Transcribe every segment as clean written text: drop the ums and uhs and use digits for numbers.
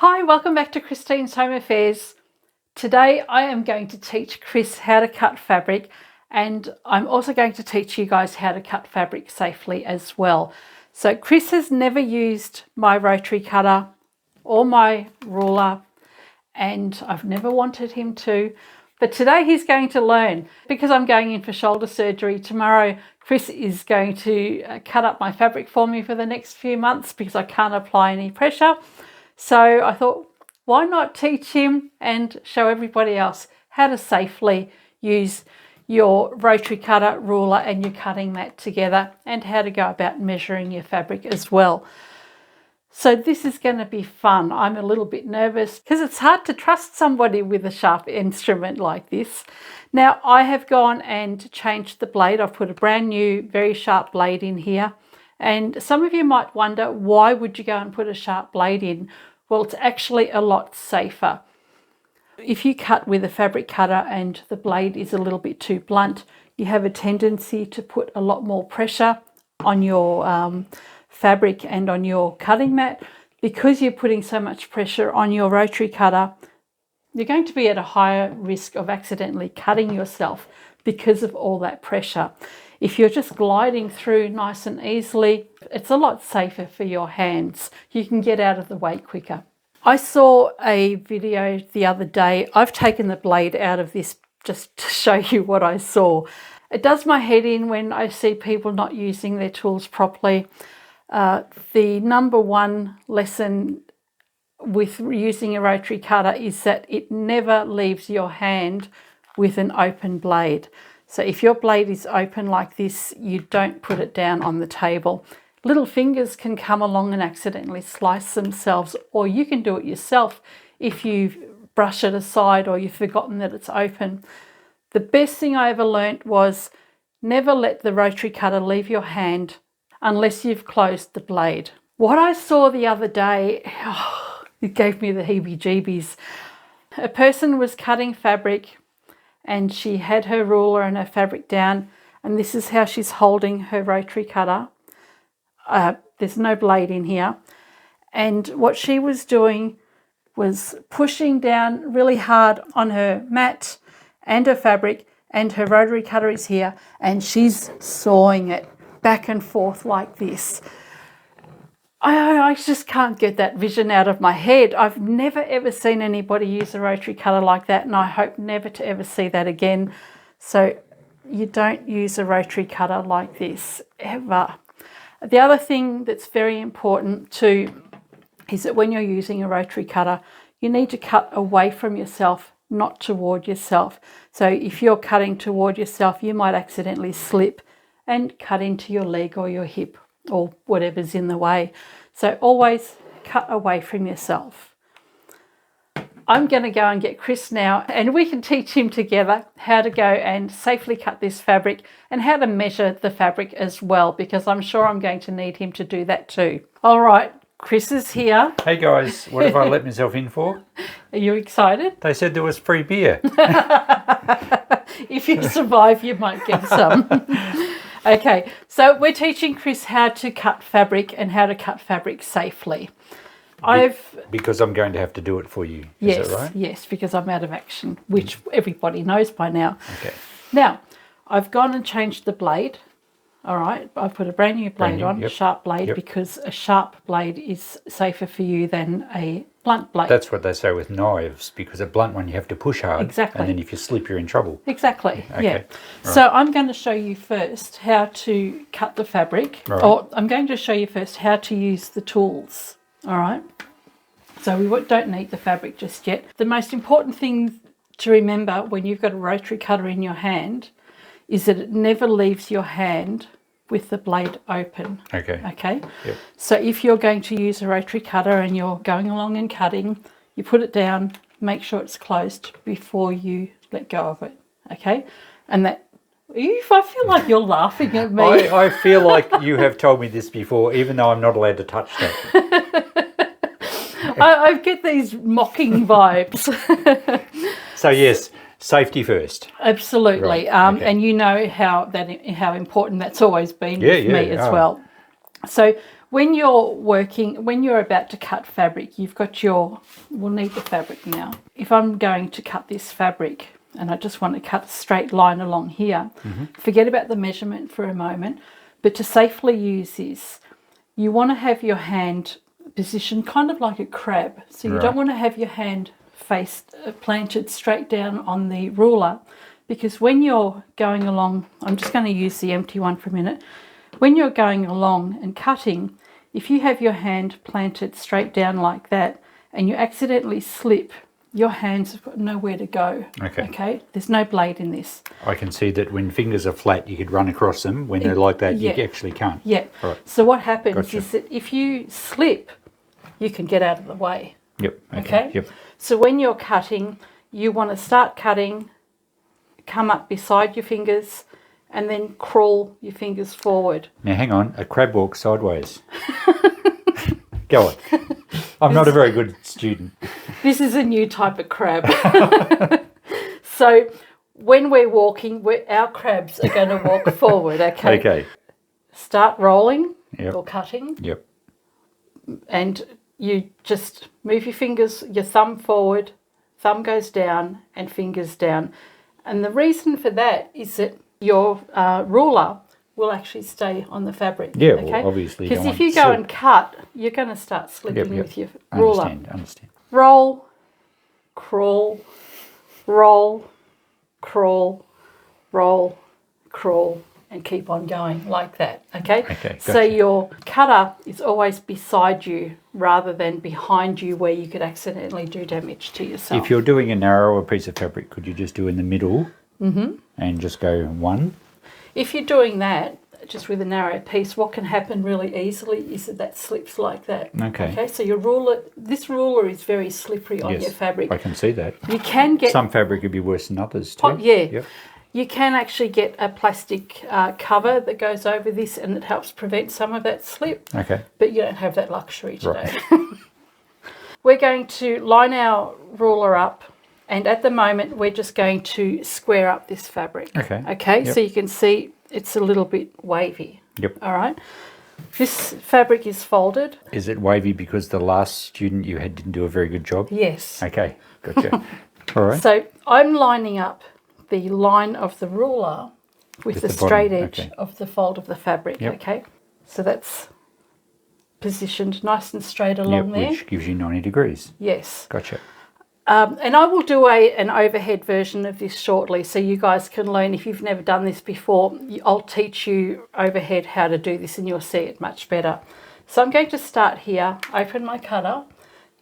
Hi, welcome back to Christine's Home Affairs. Today I am going to teach Chris how to cut fabric, and I'm also going to teach you guys how to cut fabric safely as well. So Chris has never used my rotary cutter or my ruler, and I've never wanted him to, but today he's going to learn. Because I'm going in for shoulder surgery tomorrow, Chris is going to cut up my fabric for me for the next few months because I can't apply any pressure. So I thought, why not teach him and show everybody else how to safely use your rotary cutter, ruler and your cutting mat together, and how to go about measuring your fabric as well. So this is going to be fun. I'm a little bit nervous because it's hard to trust somebody with a sharp instrument like this. Now I have gone and changed the blade. I've put a brand new, very sharp blade in here. And some of you might wonder, why would you go and put a sharp blade in? Well, it's actually a lot safer. If you cut with a fabric cutter and the blade is a little bit too blunt, you have a tendency to put a lot more pressure on your fabric and on your cutting mat. Because you're putting so much pressure on your rotary cutter, you're going to be at a higher risk of accidentally cutting yourself because of all that pressure. If you're just gliding through nice and easily, it's a lot safer for your hands. You can get out of the way quicker. I saw a video the other day. I've taken the blade out of this just to show you what I saw. It does my head in when I see people not using their tools properly. The number one lesson with using a rotary cutter is that it never leaves your hand with an open blade. So if your blade is open like this, you don't put it down on the table. Little fingers can come along and accidentally slice themselves, or you can do it yourself if you brush it aside or you've forgotten that it's open. The best thing I ever learnt was never let the rotary cutter leave your hand unless you've closed the blade. What I saw the other day, it gave me the heebie-jeebies. A person was cutting fabric and she had her ruler and her fabric down, and this is how she's holding her rotary cutter. There's no blade in here. And what she was doing was pushing down really hard on her mat and her fabric, and her rotary cutter is here, and she's sawing it back and forth like this. I just can't get that vision out of my head. I've never ever seen anybody use a rotary cutter like that, and I hope never to ever see that again. So you don't use a rotary cutter like this, ever. The other thing that's very important too is that when you're using a rotary cutter, you need to cut away from yourself, not toward yourself. So if you're cutting toward yourself, you might accidentally slip and cut into your leg or your hip or whatever's in the way. So always cut away from yourself. I'm going to go and get Chris now, and we can teach him together how to go and safely cut this fabric and how to measure the fabric as well, because I'm sure I'm going to need him to do that too. All right, Chris is here. Hey guys, what have I let myself in for? Are you excited? They said there was free beer. If you survive, you might get some. Okay, so we're teaching Chris how to cut fabric and how to cut fabric safely. Because I'm going to have to do it for you. Yes, is that right? Yes, because I'm out of action, which everybody knows by now. Okay. Now, I've gone and changed the blade. All right, I've put a brand new blade on, yep. Sharp blade, Yep. because a sharp blade is safer for you than a blunt blade. That's what they say with knives, because a blunt one you have to push hard. Exactly. And then if you slip, you're in trouble. Exactly, Okay. yeah. Right. So I'm going to show you first how to cut the fabric. Right. Or I'm going to show you first how to use the tools. All right. So we don't need the fabric just yet. The most important thing to remember when you've got a rotary cutter in your hand is that it never leaves your hand with the blade open. Okay. Okay. Yep. So if you're going to use a rotary cutter and you're going along and cutting, you put it down, make sure it's closed before you let go of it. Okay. And that, I feel like you're laughing at me. I feel like you have told me this before, even though I'm not allowed to touch that. I get these mocking vibes. So yes, safety first. Absolutely. Right. Okay. And you know how important that's always been with me as well. So when you're about to cut fabric, you've got we'll need the fabric now. If I'm going to cut this fabric and I just want to cut a straight line along here, forget about the measurement for a moment, but to safely use this, you want to have your hand positioned kind of like a crab. So you don't want to have your hand planted straight down on the ruler, because when you're going along, I'm just going to use the empty one for a minute. When you're going along and cutting, if you have your hand planted straight down like that and you accidentally slip, your hands have got nowhere to go. Okay? There's no blade in this. I can see that when fingers are flat, you could run across them. When they're like that, you actually can't. Yeah. Right. So what happens is that if you slip, you can get out of the way. Yep. Okay? Yep. So when you're cutting, you want to start cutting, come up beside your fingers, and then crawl your fingers forward. Now, hang on. A crab walks sideways. Go on. I'm not a very good student. This is a new type of crab. So when we're walking, our crabs are going to walk forward, okay? Okay. Start rolling or cutting. Yep. And you just move your fingers, your thumb forward, thumb goes down and fingers down. And the reason for that is that your ruler will actually stay on the fabric. Yeah, okay? well, obviously. Because if you go and cut, you're going to start slipping with your ruler. Understand. Roll, crawl, roll, crawl, roll, crawl, and keep on going like that, okay? Okay, gotcha. So your cutter is always beside you rather than behind you where you could accidentally do damage to yourself. If you're doing a narrower piece of fabric, could you just do in the middle and just go one? If you're doing that, just with a narrow piece, what can happen really easily is that slips like that. Okay, so this ruler is very slippery on your fabric. I can see that. You can get... Some fabric would be worse than others too. Yep. You can actually get a plastic cover that goes over this and it helps prevent some of that slip. Okay. But you don't have that luxury today. Right. We're going to line our ruler up, and at the moment we're just going to square up this fabric. Okay, so you can see it's a little bit wavy. Yep. All right. This fabric is folded. Is it wavy because the last student you had didn't do a very good job? Yes. Okay, gotcha. All right. So I'm lining up the line of the ruler with the straight edge of the fold of the fabric. Okay, so that's positioned nice and straight along there. Which gives you 90 degrees. Yes. Gotcha. And I will do an overhead version of this shortly, so you guys can learn. If you've never done this before, I'll teach you overhead how to do this and you'll see it much better. So I'm going to start here, open my cutter.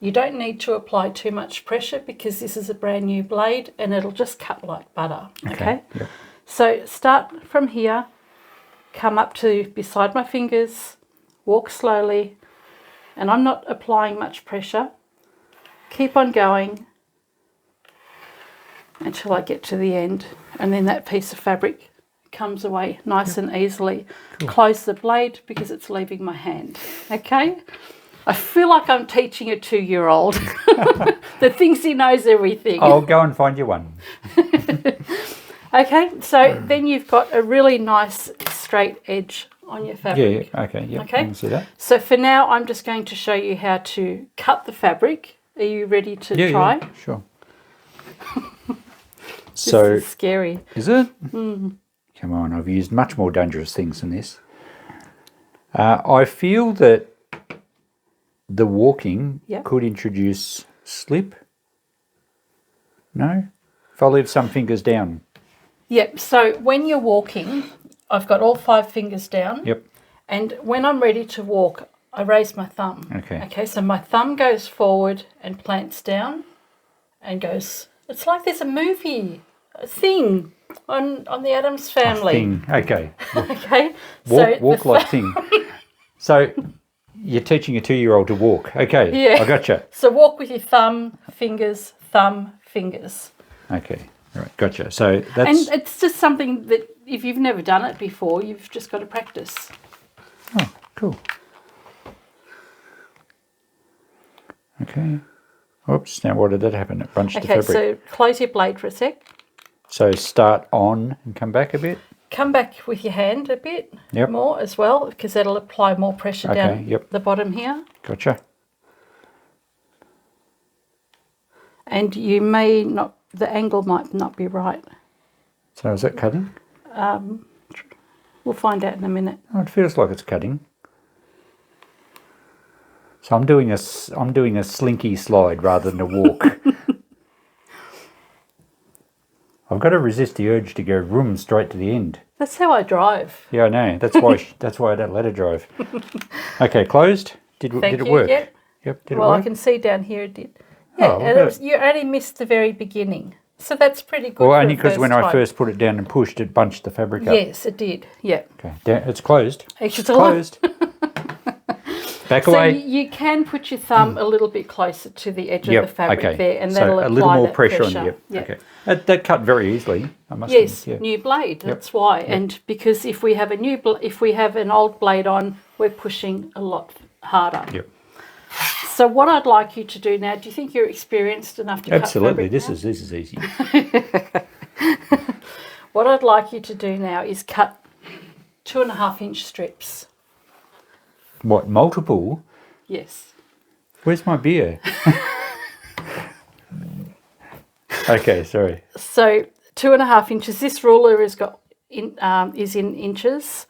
You don't need to apply too much pressure because this is a brand new blade and it'll just cut like butter. Okay? Yep. So start from here, come up to beside my fingers, walk slowly, and I'm not applying much pressure. Keep on going until I get to the end, and then that piece of fabric comes away nice and easily. Cool. Close the blade because it's leaving my hand. Okay? I feel like I'm teaching a 2-year-old that thinks he knows everything. I'll go and find you one. Okay, so then you've got a really nice straight edge on your fabric. Yeah, okay, I can see that. So for now, I'm just going to show you how to cut the fabric. Are you ready to try? Yeah, sure. This is scary. Is it? Come on, I've used much more dangerous things than this. I feel that the walking could introduce slip. No? If I leave some fingers down. Yep, so when you're walking, I've got all 5 fingers down. Yep. And when I'm ready to walk, I raise my thumb. Okay, so my thumb goes forward and plants down and goes... It's like there's a thing on the Addams Family. A thing, okay. Okay. Walk like thing. So you're teaching a 2-year-old to walk. Okay, yeah. I gotcha. So walk with your thumb, fingers. Okay, all right, gotcha. So that's... And it's just something that if you've never done it before, you've just got to practice. Oh, cool. Okay. Oops, now what did that happen? It bunched the fabric. Okay, so close your blade for a sec. So start on and come back a bit? come back with your hand a bit Yep. more as well, because that'll apply more pressure down yep. the bottom here. Gotcha. And you may not, the angle might not be right. So is that cutting? We'll find out in a minute. Oh, it feels like it's cutting. So I'm doing a slinky slide rather than a walk. I've got to resist the urge to go room straight to the end. That's how I drive. Yeah, I know. That's why I don't let her drive. Okay, closed. Did it work? Yep. Yep. Did Well, it work? I can see down here it did. Yeah, Oh, and you only missed the very beginning. So that's pretty good. Well, for only the because when I time. first put it down and pushed, it bunched the fabric up. Yes, it did. Yeah. Okay, it's closed. It's Closed. Back so away. you can put your thumb a little bit closer to the edge of the fabric okay. there, and so that'll a apply little more that pressure on you. Yep. Okay. That cut very easily. I must Yes, admit, yeah. new blade. That's why. And because if we have if we have an old blade on, we're pushing a lot harder. Yep. So what I'd like you to do now, do you think you're experienced enough to Absolutely. cut fabric This is easy. What I'd like you to do now is cut 2.5-inch strips. What, multiple? Yes. Where's my beer? Okay, sorry. So 2.5 inches. This ruler is in inches.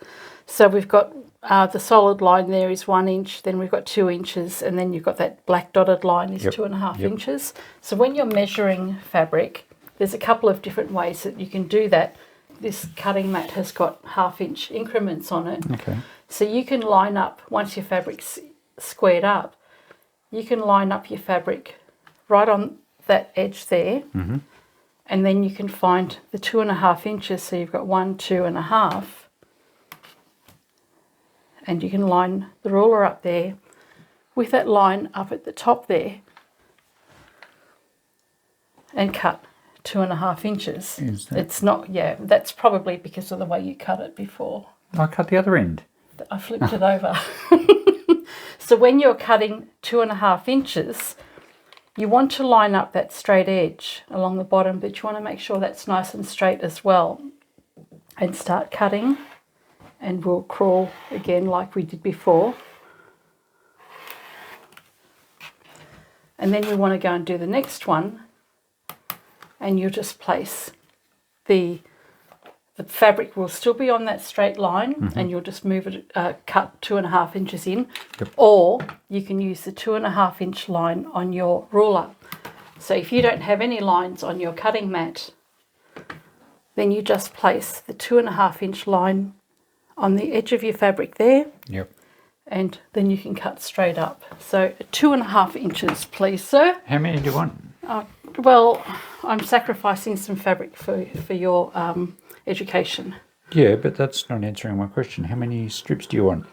So we've got the solid line there is 1 inch. Then we've got 2 inches, and then you've got that black dotted line is 2.5 inches. So when you're measuring fabric, there's a couple of different ways that you can do that. This cutting mat has got 1/2-inch increments on it. Okay. So you can line up, once your fabric's squared up, you can line up your fabric right on that edge there, and then you can find the 2.5 inches. So you've got 1, 2 and a half, and you can line the ruler up there with that line up at the top there and cut 2.5 inches. It's not, that's probably because of the way you cut it before. I cut the other end. I flipped it over. So when you're cutting 2.5 inches, you want to line up that straight edge along the bottom, but you want to make sure that's nice and straight as well. And start cutting, and we'll crawl again like we did before. And then we want to go and do the next one, and you'll just place the fabric will still be on that straight line, and you'll just move it, cut 2.5 inches in, or you can use the 2.5-inch line on your ruler. So if you don't have any lines on your cutting mat, then you just place the 2.5-inch line on the edge of your fabric there, and then you can cut straight up. So 2.5 inches, please, sir. How many do you want? Well, I'm sacrificing some fabric for your education. Yeah, but that's not answering my question. How many strips do you want?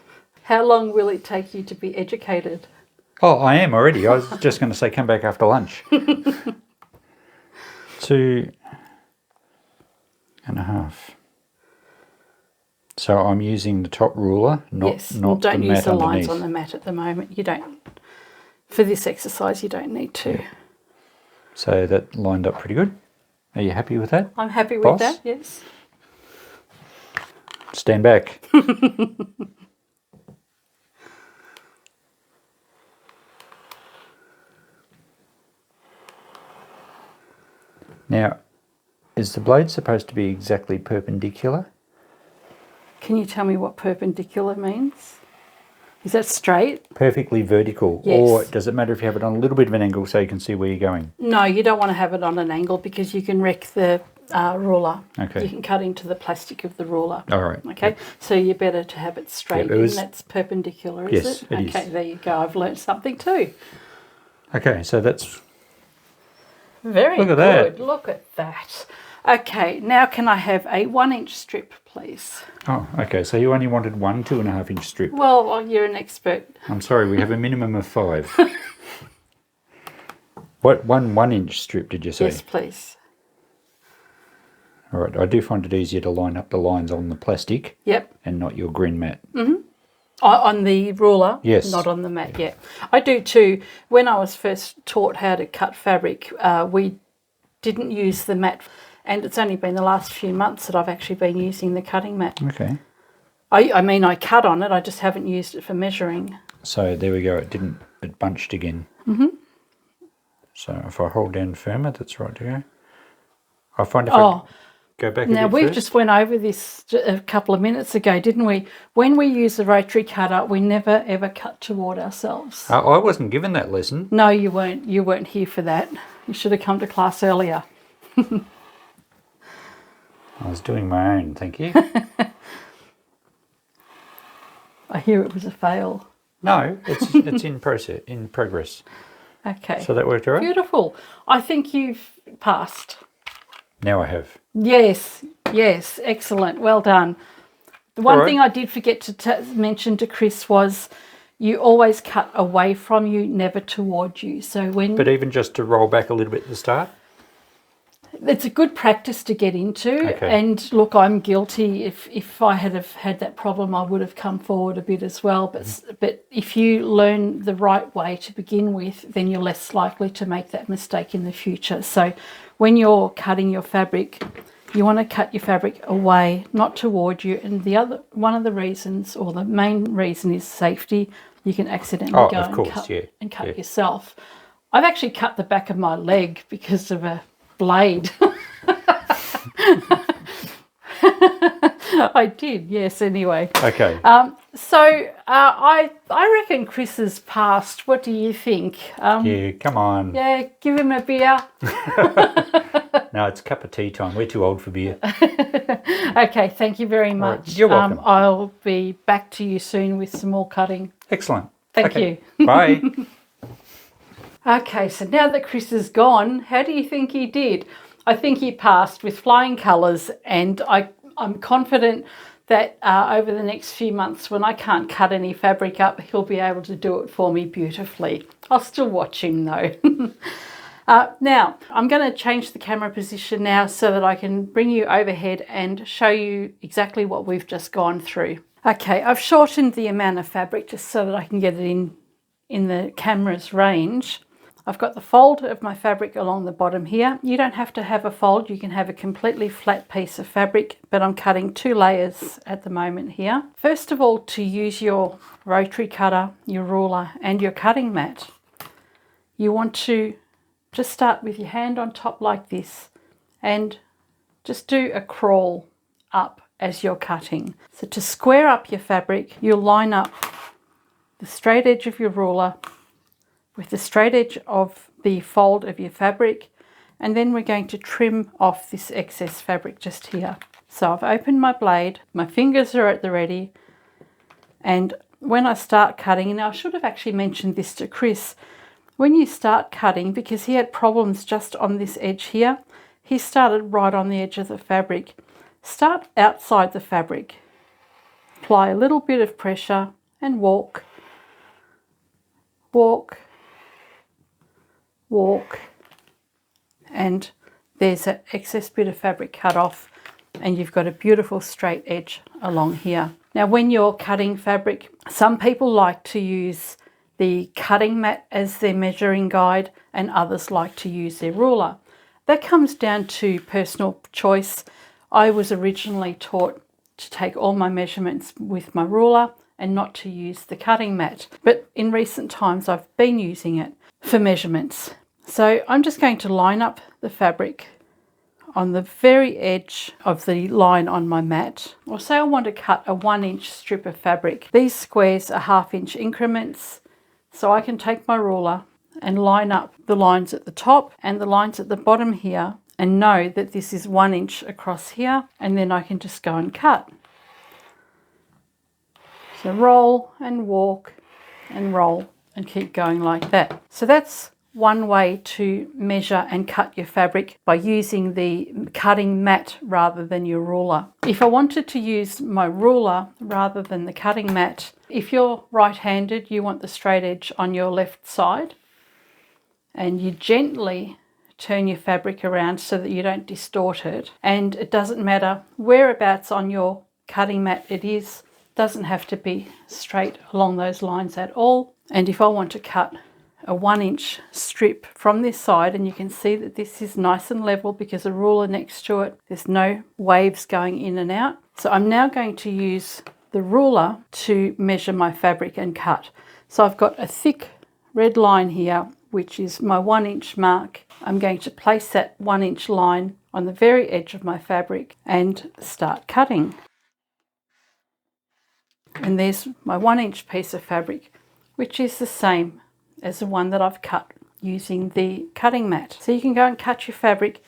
How long will it take you to be educated? Oh, I am already. I was just going to say come back after lunch. 2.5. So I'm using the top ruler, not don't the use mat the lines underneath. on the mat at the moment. You don't. For this exercise, you don't need to. Yeah. So that lined up pretty good. Are you happy with that? I'm happy with Boss? that, yes. Stand back. Now, is the blade supposed to be exactly perpendicular? Can you tell me what perpendicular means? Is that straight? Perfectly vertical. Yes. Or does it matter if you have it on a little bit of an angle so you can see where you're going? No, you don't want to have it on an angle because you can wreck the ruler. Okay. You can cut into the plastic of the ruler. All right. Okay, Yep. So you're better to have it straight, Yep, it was- and that's perpendicular, is Yes, it? it Okay, is. there you go. I've learnt something too. Okay, so that's... Very Look at good. that. Look at that. Okay, now can I have a 1-inch strip, please? Oh, okay, so you only wanted 1 2.5-inch strip. Well, you're an expert. I'm sorry, we have a minimum of 5. What, 1-inch strip did you say? Yes, please. All right, I do find it easier to line up the lines on the plastic Yep. and not your green mat. On the ruler, Yes. not on the mat yet. I do too. When I was first taught how to cut fabric, we didn't use the mat, And it's only been the last few months that I've actually been using the cutting mat. Okay. I mean, I cut on it, I just haven't used it for measuring. So there we go. It bunched again. So if I hold down firmer, that's right to go. I find if I go back a Now, bit we've first. just went over this a couple of minutes ago, didn't we? When we use the rotary cutter, we never, ever cut toward ourselves. I wasn't given that lesson. No, you weren't. You weren't here for that. You should have come to class earlier. I was doing my own, thank you. I hear it was a fail. No, it's in progress. Okay. So that worked all right? Beautiful. I think you've passed. Now I have. Yes, excellent. Well done. The one thing I did forget to mention to Chris was you always cut away from you, never toward you. So But even just to roll back a little bit at the start? it's a good practice to get into. Okay. And look, I'm guilty. If I had have had that problem, I would have come forward a bit as well. But if you learn the right way to begin with, then you're less likely to make that mistake in the future. So when you're cutting your fabric, you want to cut your fabric away, not toward you. And one of the reasons, or the main reason, is safety. You can accidentally and cut yourself. I've actually cut the back of my leg because of a blade. I did, yes, anyway. Okay. So I reckon Chris has passed. What do you think? Yeah, come on. Yeah, give him a beer. No, it's cup of tea time. We're too old for beer. Okay, thank you very much. Right, you're welcome. I'll be back to you soon with some more cutting. Excellent. Thank you. Bye. Okay, so now that Chris is gone, how do you think he did? I think he passed with flying colours, and I'm confident that over the next few months, when I can't cut any fabric up, he'll be able to do it for me beautifully. I'll still watch him though. Now, I'm going to change the camera position now so that I can bring you overhead and show you exactly what we've just gone through. Okay, I've shortened the amount of fabric just so that I can get it in the camera's range. I've got the fold of my fabric along the bottom here. You don't have to have a fold, you can have a completely flat piece of fabric, but I'm cutting 2 layers at the moment here. First of all, to use your rotary cutter, your ruler and your cutting mat, you want to just start with your hand on top like this and just do a crawl up as you're cutting. So to square up your fabric, you'll line up the straight edge of your ruler with the straight edge of the fold of your fabric, and then we're going to trim off this excess fabric just here. So I've opened my blade, my fingers are at the ready, and when I start cutting, and I should have actually mentioned this to Chris, when you start cutting, because he had problems just on this edge here, he started right on the edge of the fabric. Start outside the fabric, apply a little bit of pressure and walk, and there's that excess bit of fabric cut off, and you've got a beautiful straight edge along here. Now when you're cutting fabric, some people like to use the cutting mat as their measuring guide, and others like to use their ruler. That comes down to personal choice. I was originally taught to take all my measurements with my ruler and not to use the cutting mat, but in recent times I've been using it for measurements. So I'm just going to line up the fabric on the very edge of the line on my mat. Or say I want to cut a 1-inch strip of fabric. These squares are 1/2-inch increments, so I can take my ruler and line up the lines at the top and the lines at the bottom here and know that this is 1 inch across here, and then I can just go and cut. So roll and walk and roll and keep going like that. So that's one way to measure and cut your fabric, by using the cutting mat rather than your ruler. If I wanted to use my ruler rather than the cutting mat, if you're right-handed, you want the straight edge on your left side, and you gently turn your fabric around so that you don't distort it. And it doesn't matter whereabouts on your cutting mat it is, it doesn't have to be straight along those lines at all. And if I want to cut a 1-inch strip from this side, and you can see that this is nice and level because a ruler next to it, there's no waves going in and out. So I'm now going to use the ruler to measure my fabric and cut. So I've got a thick red line here, which is my 1-inch mark. I'm going to place that 1-inch line on the very edge of my fabric and start cutting. And there's my 1-inch piece of fabric, which is the same as the one that I've cut using the cutting mat. So you can go and cut your fabric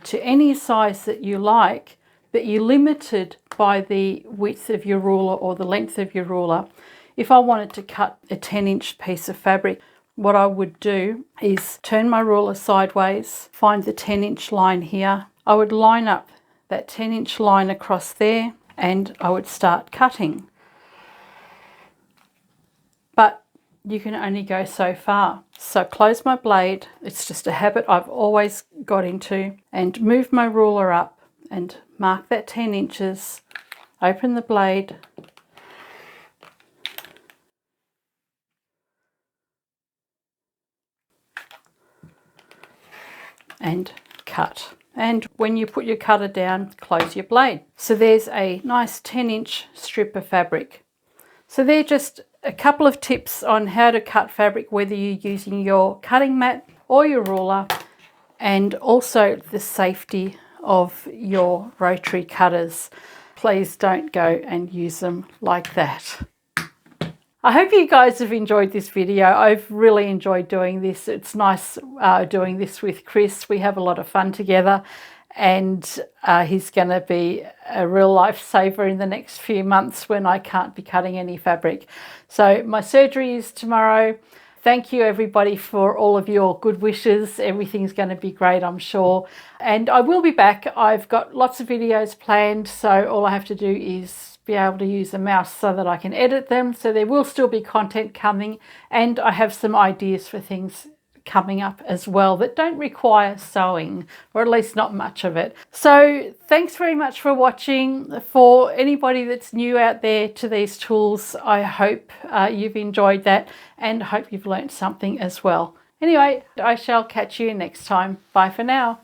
to any size that you like, but you're limited by the width of your ruler or the length of your ruler. If I wanted to cut a 10-inch piece of fabric, what I would do is turn my ruler sideways, find the 10-inch line here. I would line up that 10-inch line across there and I would start cutting. But you can only go so far. So close my blade. It's just a habit I've always got into, and move my ruler up and mark that 10 inches. Open the blade. And cut. And when you put your cutter down, close your blade. So there's a nice 10-inch strip of fabric. So they're just a couple of tips on how to cut fabric, whether you're using your cutting mat or your ruler, and also the safety of your rotary cutters. Please don't go and use them like that. I hope you guys have enjoyed this video. I've really enjoyed doing this. It's nice doing this with Chris. We have a lot of fun together, and he's going to be a real lifesaver in the next few months when I can't be cutting any fabric. So my surgery is tomorrow. Thank you everybody for all of your good wishes. Everything's going to be great, I'm sure. And I will be back. I've got lots of videos planned, so all I have to do is be able to use a mouse so that I can edit them. So there will still be content coming, and I have some ideas for things coming up as well that don't require sewing, or at least not much of it. So thanks very much for watching. For anybody that's new out there to these tools, I hope you've enjoyed that and hope you've learnt something as well. Anyway, I shall catch you next time. Bye for now.